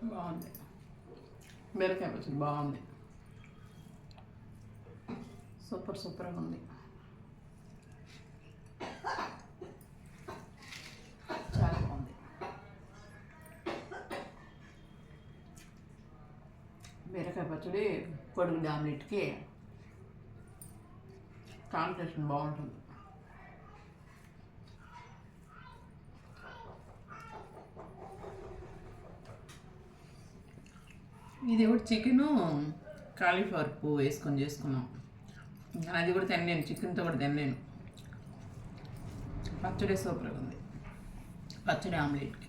బాగుంది. బీరకాయ పచ్చడి బాగుంది. సూపర్గా ఉంది. చాలా బాగుంది. బీరకాయ పచ్చడి కోడిగుడ్డు ఆమ్లెట్కి కాంబినేషన్ బాగుంటుంది. ఇది కూడా చికెను కాలీఫ్లవర్ పువ్వు వేసుకొని చేసుకున్నాం. అది కూడా తిన్నాను, చికెన్తో కూడా తిన్నాను. పచ్చడి సూపర్గా ఉంది. పచ్చడి ఆమ్లెట్కి